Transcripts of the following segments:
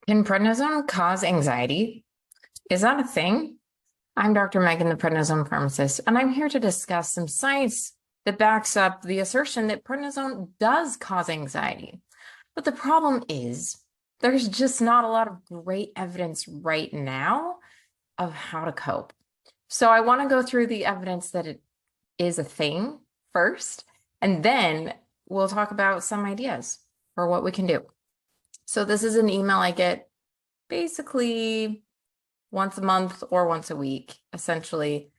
Can prednisone cause anxiety? Is that a thing? I'm Dr. Megan, the prednisone pharmacist, and I'm here to discuss some science that backs up the assertion that prednisone does cause anxiety. But the problem is there's just not a lot of great evidence right now of how to cope. So I want to go through the evidence that it is a thing first, and then we'll talk about some ideas for what we can do. So this is an email I get basically once a month or once a week, essentially.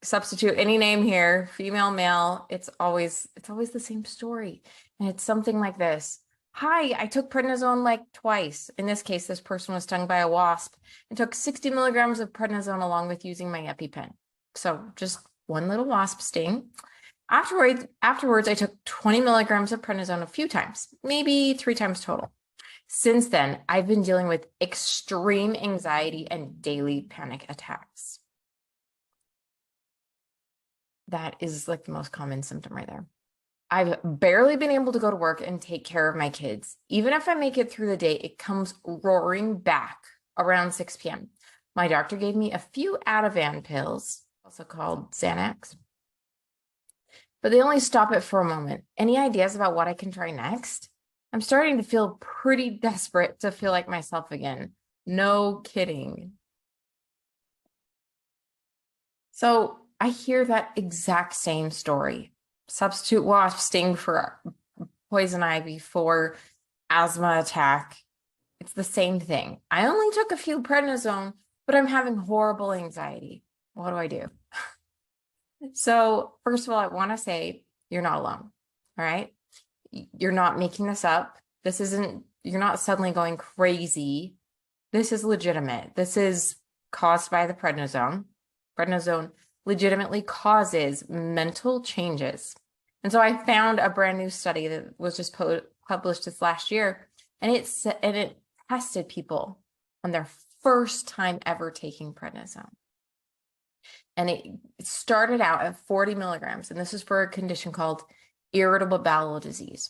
Substitute any name here, female, male, it's always the same story. And it's something like this. Hi, I took prednisone like twice. In this case, this person was stung by a wasp and took 60 milligrams of prednisone along with using my EpiPen. So just one little wasp sting. Afterwards, I took 20 milligrams of prednisone a few times, maybe 3 times total. Since then, I've been dealing with extreme anxiety and daily panic attacks. That is like the most common symptom right there. I've barely been able to go to work and take care of my kids. Even if I make it through the day, it comes roaring back around 6 p.m. My doctor gave me a few Ativan pills, also called Xanax, but they only stop it for a moment. Any ideas about what I can try next? I'm starting to feel pretty desperate to feel like myself again. No kidding. So I hear that exact same story. Substitute wasp sting for poison ivy for asthma attack. It's the same thing. I only took a few prednisone, but I'm having horrible anxiety. What do I do? So first of all, I want to say you're not alone. All right. You're not making this up. You're not suddenly going crazy. This is legitimate. This is caused by the prednisone. Prednisone legitimately causes mental changes. And so I found a brand new study that was just published this last year, and it tested people on their first time ever taking prednisone. And it started out at 40 milligrams, and this is for a condition called irritable bowel disease,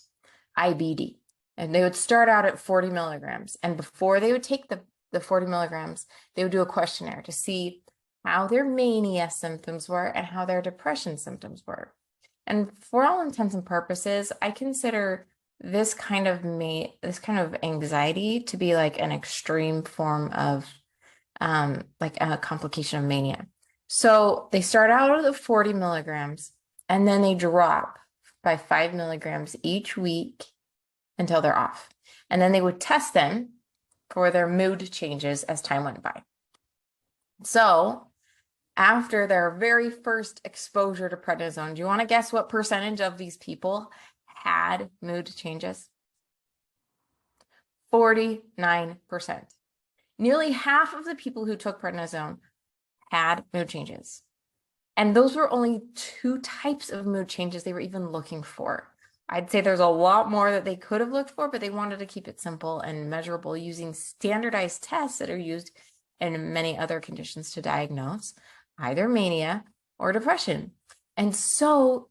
IBD. And they would start out at 40 milligrams. And before they would take the 40 milligrams, they would do a questionnaire to see how their mania symptoms were and how their depression symptoms were. And for all intents and purposes, I consider this kind of anxiety to be like an extreme form of like a complication of mania. So they start out at the 40 milligrams and then they drop by 5 milligrams each week until they're off. And then they would test them for their mood changes as time went by. So after their very first exposure to prednisone, do you want to guess what percentage of these people had mood changes? 49%. Nearly half of the people who took prednisone had mood changes. And those were only 2 types of mood changes they were even looking for. I'd say there's a lot more that they could have looked for, but they wanted to keep it simple and measurable using standardized tests that are used in many other conditions to diagnose either mania or depression. And so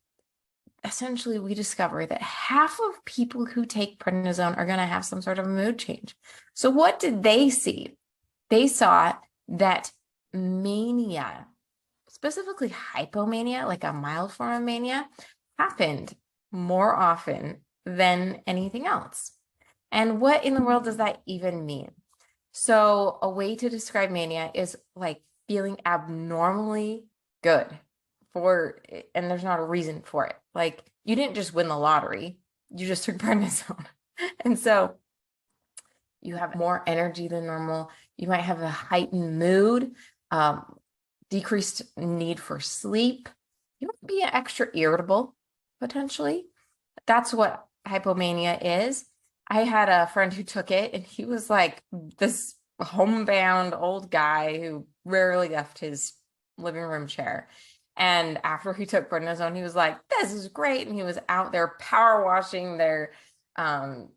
essentially we discover that half of people who take prednisone are going to have some sort of mood change. So what did they see? They saw that mania, specifically hypomania, like a mild form of mania, happened more often than anything else. And what in the world does that even mean? So a way to describe mania is like feeling abnormally good and there's not a reason for it. Like you didn't just win the lottery, you just took prednisone. And so you have more energy than normal. You might have a heightened mood, decreased need for sleep. You might be extra irritable, potentially. That's what hypomania is. I had a friend who took it, and he was like this homebound old guy who rarely left his living room chair. And after he took prednisone, he was like, this is great. And he was out there power washing their camper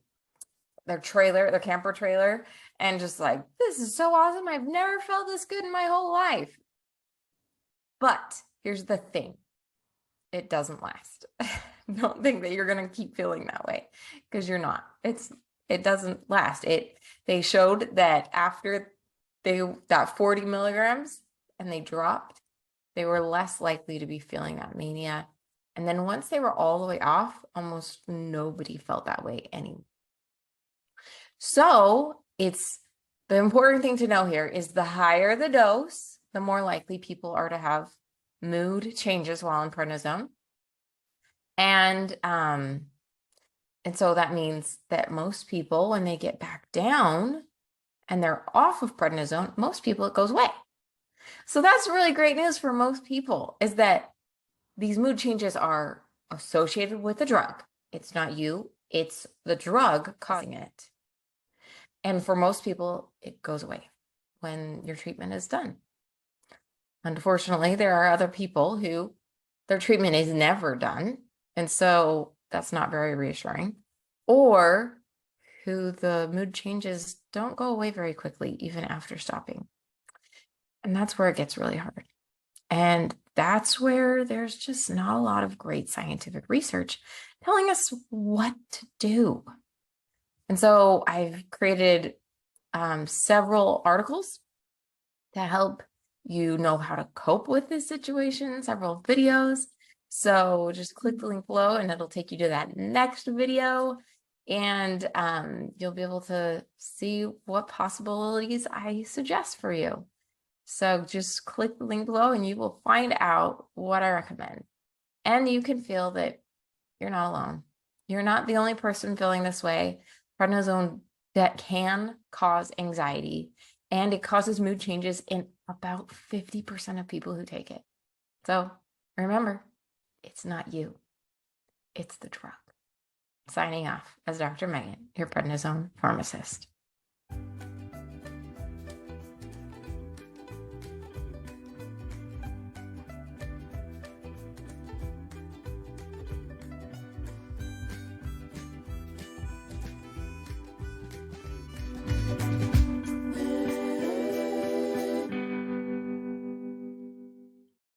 trailer, and just like, this is so awesome. I've never felt this good in my whole life. But here's the thing. It doesn't last. Don't think that you're going to keep feeling that way, because you're not. It doesn't last. They showed that after that 40 milligrams and they dropped, they were less likely to be feeling that mania. And then once they were all the way off, almost nobody felt that way anymore. So the important thing to know here is the higher the dose, the more likely people are to have mood changes while on prednisone. And so that means that most people, when they get back down and they're off of prednisone, most people it goes away. So that's really great news for most people, is that these mood changes are associated with the drug. It's not you, it's the drug causing it. And for most people, it goes away when your treatment is done. Unfortunately, there are other people who their treatment is never done, and so that's not very reassuring, or who the mood changes don't go away very quickly, even after stopping. And that's where it gets really hard. And that's where there's just not a lot of great scientific research telling us what to do. And so I've created several articles to help you know how to cope with this situation, several videos. So just click the link below and it'll take you to that next video. And you'll be able to see what possibilities I suggest for you. So just click the link below and you will find out what I recommend. And you can feel that you're not alone. You're not the only person feeling this way. Prednisone that can cause anxiety, and it causes mood changes in about 50% of people who take it. So remember, it's not you, it's the drug. Signing off as Dr. Megan, your prednisone pharmacist.